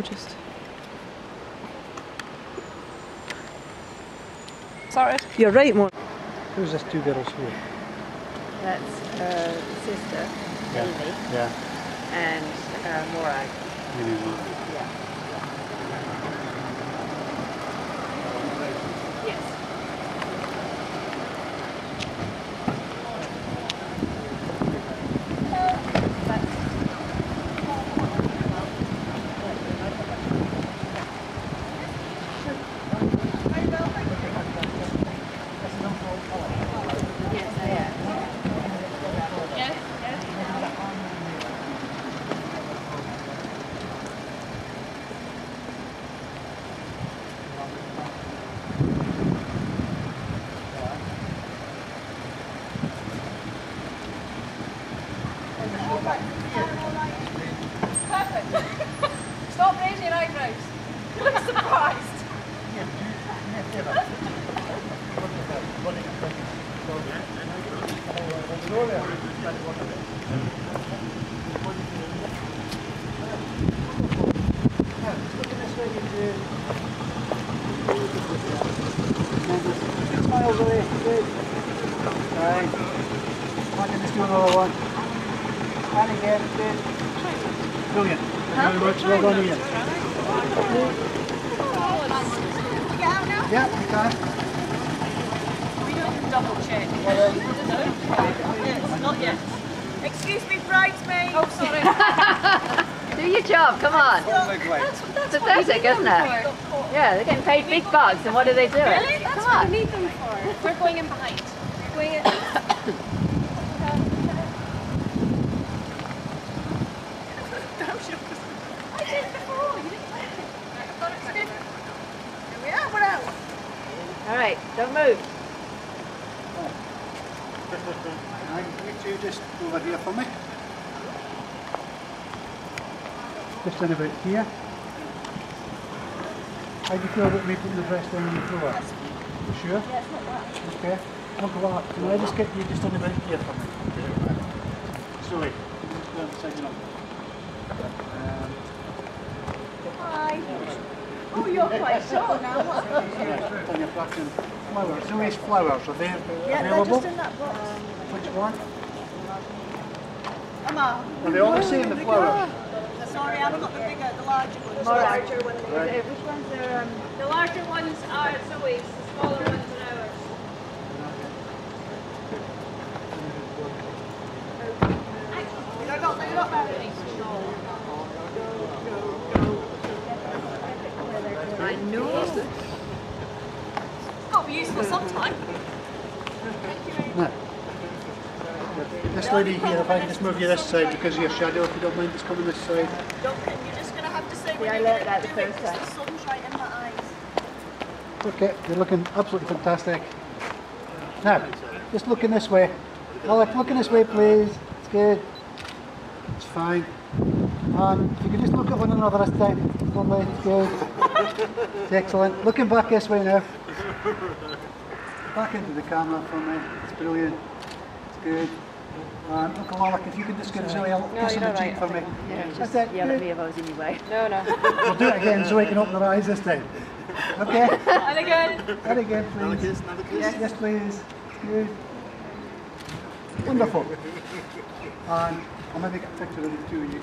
I'm just... Sorry. You're right, Mo. Who's this two girls here? That's sister, Yeah. Amy, Yeah. and Morag. Yeah. Yes. Yes, I am. Yes, yes. Perfect. Stop raising your eyebrows. You look surprised. Smiles away. Good. Right. I can just do another one. And again. Good. Brilliant. Thank you very much. Well done again. Yeah, you can. We don't double check. Yes, not yet. Excuse me, bridesmaid. Oh, sorry. Do your job, come on. That's pathetic, isn't it? Yeah, they're getting paid big bucks, and what do they do? Really? That's come what we need them for. We're going in behind. We're going in. I did before. You didn't like it. I thought it was good. Here we are. What else? All right, don't move. And you two just over here for me. Just in about here. How do you feel about me putting the breast down on the floor? You sure? Yeah, it's not bad. Okay. Uncle Art, can I just get you just in about here for me? Sorry. Just go and sign up. Hi. Oh, you're quite short now. What's Yeah, on your fraction. Flowers. Zoe's flowers, are they Yeah, available? they're just in that box. Which one? Emma. Are they all the same, the flowers? Sorry, I've got the bigger, the larger ones. The larger ones. Right. Which ones are? The larger ones are Zoe's. The smaller ones are ours. They're not very nice. I know. Got to be useful sometime. No. This lady here, if I can just move you this side because of your shadow, if you don't mind just coming this side. Duncan, you're just going to have to say when I you're learnt going that to the do it first because time. the sun's right in my eyes. Okay, you're looking absolutely fantastic. Now, just looking this way. Alec, looking this way please. It's good. It's fine. And if you could just look at one another this time. Lovely, it's good. It's excellent. Looking back this way now. Back into the camera for me. It's brilliant. It's good. And Uncle Alec, if you could just give Zoe a kiss on the cheek for me. Yeah, That's just it. yell at Good. me if I was in your way. No, no. We'll do it again so we can open her eyes this time. Okay? And again. And again, please. Another kiss, another kiss. Yes, please. Good. Wonderful. And I'll maybe get a picture of the two of you.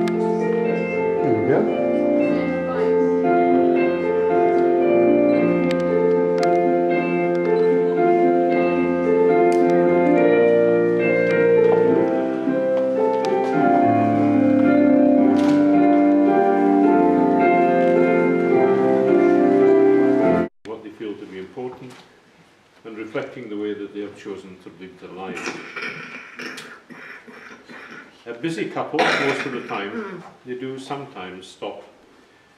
There we go. What they feel to be important and reflecting the way that they have chosen to live their lives. A busy couple, most of the time, they do sometimes stop,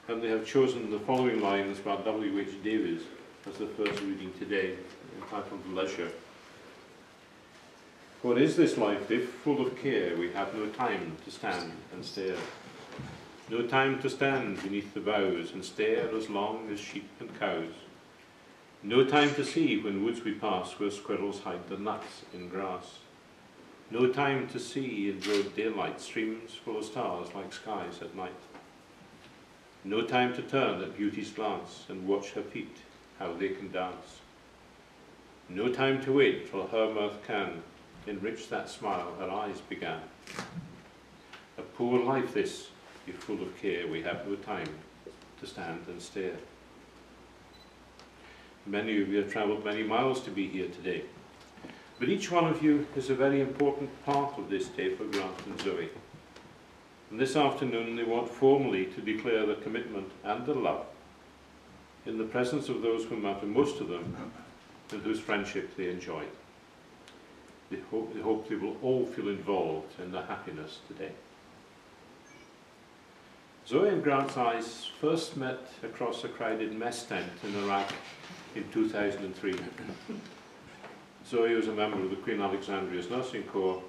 and they have chosen the following lines by W.H. Davies as the first reading today, entitled Leisure. For is this life, if full of care, we have no time to stand and stare, no time to stand beneath the boughs and stare as long as sheep and cows, no time to see when woods we pass where squirrels hide their nuts in grass, No time to see in broad daylight streams full of stars like skies at night. No time to turn at beauty's glance and watch her feet, how they can dance. No time to wait till her mirth can enrich that smile her eyes began. A poor life this, if full of care, we have no time to stand and stare. Many of you have travelled many miles to be here today, but each one of you is a very important part of this day for Grant and Zoe. And this afternoon they want formally to declare the commitment and the love in the presence of those who matter most to them and whose friendship they enjoy. They hope they will all feel involved in their happiness today. Zoe and Grant's eyes first met across a crowded mess tent in Iraq in 2003. Zoe was a member of the Queen Alexandria's Nursing Corps,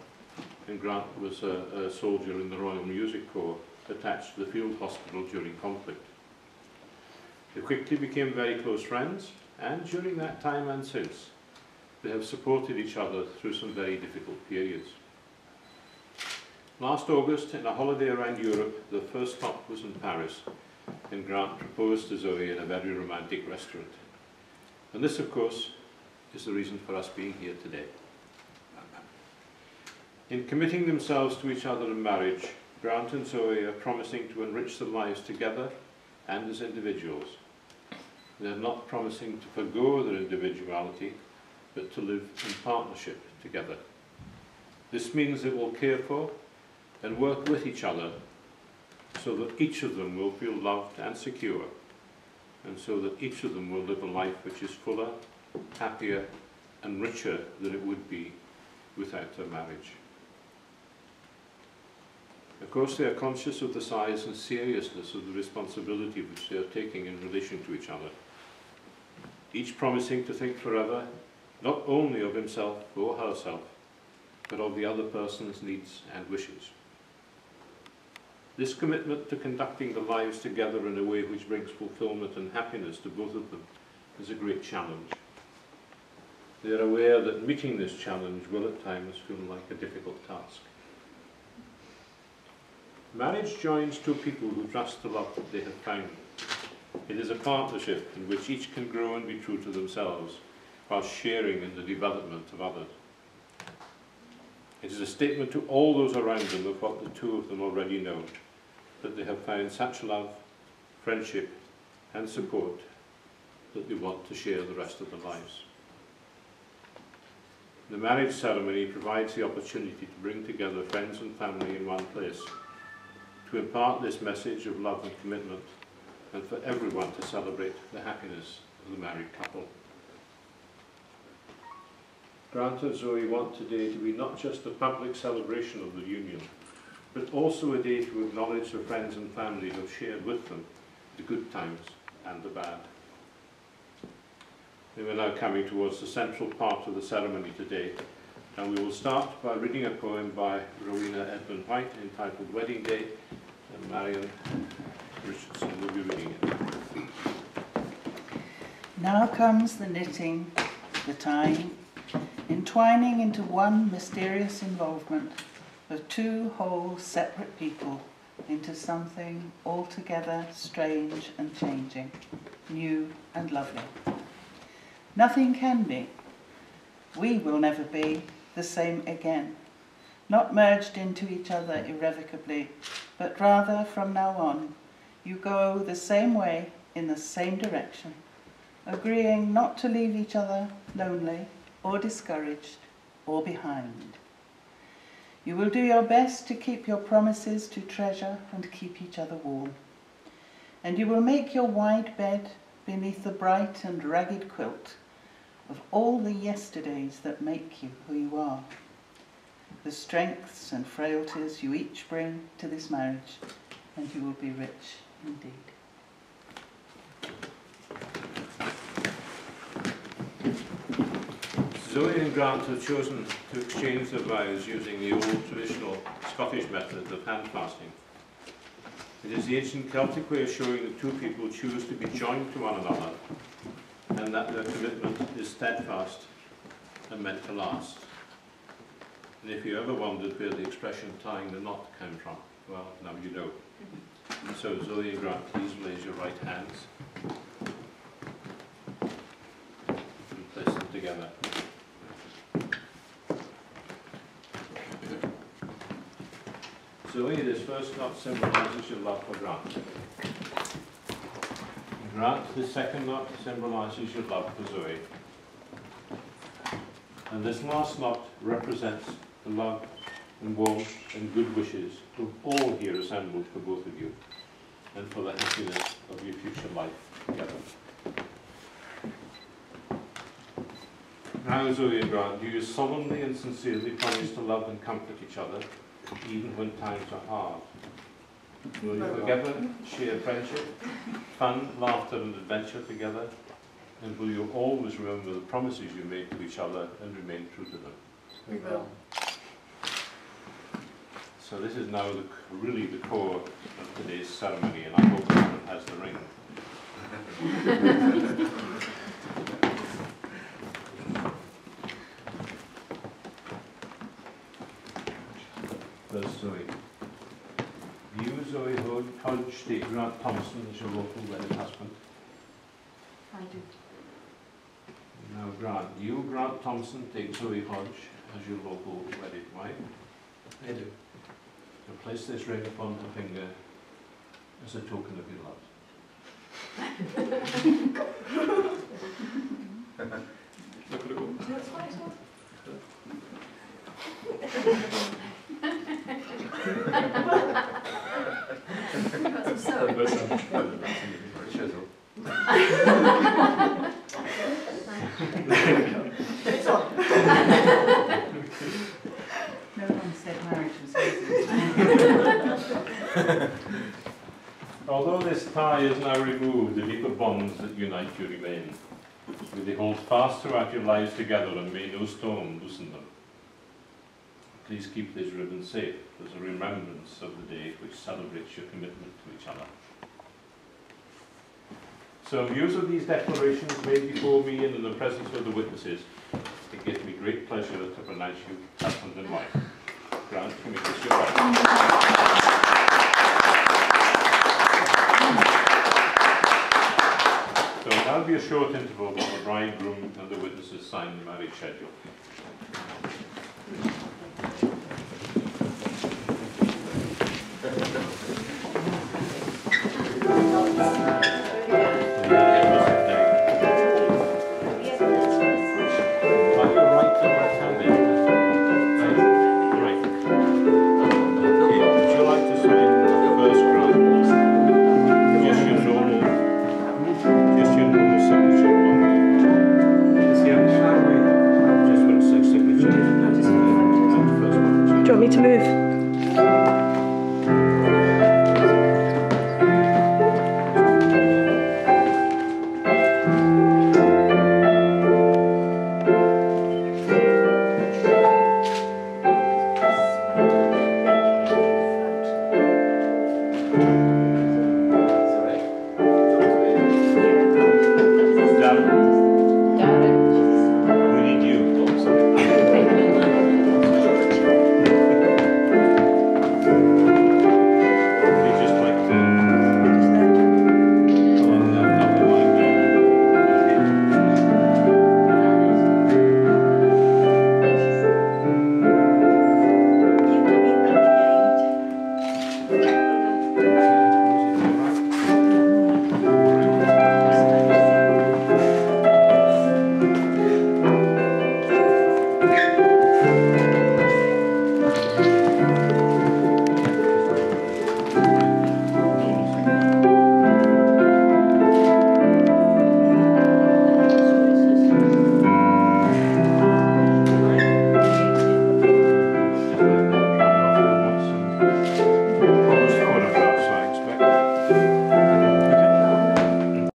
and Grant was a soldier in the Royal Music Corps attached to the field hospital during conflict. They quickly became very close friends, and during that time and since, they have supported each other through some very difficult periods. Last August, in a holiday around Europe, the first stop was in Paris, and Grant proposed to Zoe in a very romantic restaurant. And this, of course, is the reason for us being here today. In committing themselves to each other in marriage, Grant and Zoe are promising to enrich their lives together and as individuals. They are not promising to forgo their individuality, but to live in partnership together. This means they will care for and work with each other so that each of them will feel loved and secure, and so that each of them will live a life which is fuller, happier and richer than it would be without their marriage. Of course, they are conscious of the size and seriousness of the responsibility which they are taking in relation to each other, each promising to think forever not only of himself or herself, but of the other person's needs and wishes. This commitment to conducting their lives together in a way which brings fulfillment and happiness to both of them is a great challenge. They are aware that meeting this challenge will at times feel like a difficult task. Marriage joins two people who trust the love that they have found. It is a partnership in which each can grow and be true to themselves, while sharing in the development of others. It is a statement to all those around them of what the two of them already know, that they have found such love, friendship and support that they want to share the rest of their lives. The marriage ceremony provides the opportunity to bring together friends and family in one place, to impart this message of love and commitment, and for everyone to celebrate the happiness of the married couple. Grant and Zoe want today to be not just a public celebration of the union, but also a day to acknowledge the friends and family who have shared with them the good times and the bad. We are now coming towards the central part of the ceremony today, and we will start by reading a poem by Rowena Edmund White entitled Wedding Day, and Marion Richardson will be reading it. Now comes the knitting, the tying, entwining into one mysterious involvement of two whole separate people into something altogether strange and changing, new and lovely. Nothing can be. We will never be the same again, not merged into each other irrevocably, but rather from now on you go the same way in the same direction, agreeing not to leave each other lonely or discouraged or behind. You will do your best to keep your promises to treasure and keep each other warm, and you will make your wide bed beneath the bright and ragged quilt of all the yesterdays that make you who you are, the strengths and frailties you each bring to this marriage, and you will be rich indeed. Zoe and Grant have chosen to exchange their vows using the old traditional Scottish method of hand clasping. It is the ancient Celtic way of showing that two people choose to be joined to one another, and that their commitment is steadfast and meant to last. And if you ever wondered where the expression tying the knot came from, well, now you know. So Zoe and Grant, please raise your right hands and place them together. Zoe, this first knot symbolises your love for Grant. Grant, this second knot symbolises your love for Zoe. And this last knot represents the love and warmth and good wishes of all here assembled for both of you, and for the happiness of your future life together. Now, Zoe and Grant, do you solemnly and sincerely promise to love and comfort each other, even when times are hard? Will you together share friendship, fun, laughter and adventure together? And will you always remember the promises you made to each other and remain true to them? We will. So this is now really the core of today's ceremony, and I hope everyone has the ring. There's Zoe. You, Zoe Hodge, take Grant Thompson as your local wedded husband. I do. Now, Grant, you, Grant Thompson, take Zoe Hodge as your local wedded wife. I do. So place this ring upon her finger as a token of your love. Look at it go. No one said marriage was easy. Although this tie is now removed, the deeper bonds that unite you remain. May they hold fast throughout your lives together, and may no storm loosen them. Please keep this ribbon safe as a remembrance of the day which celebrates your commitment to each other. So, in view of these declarations made before me and in the presence of the witnesses, it gives me great pleasure to pronounce you husband and wife. Grant, can we kiss your wife? So there'll be a short interval while the bridegroom and the witnesses sign the marriage schedule. Thank you.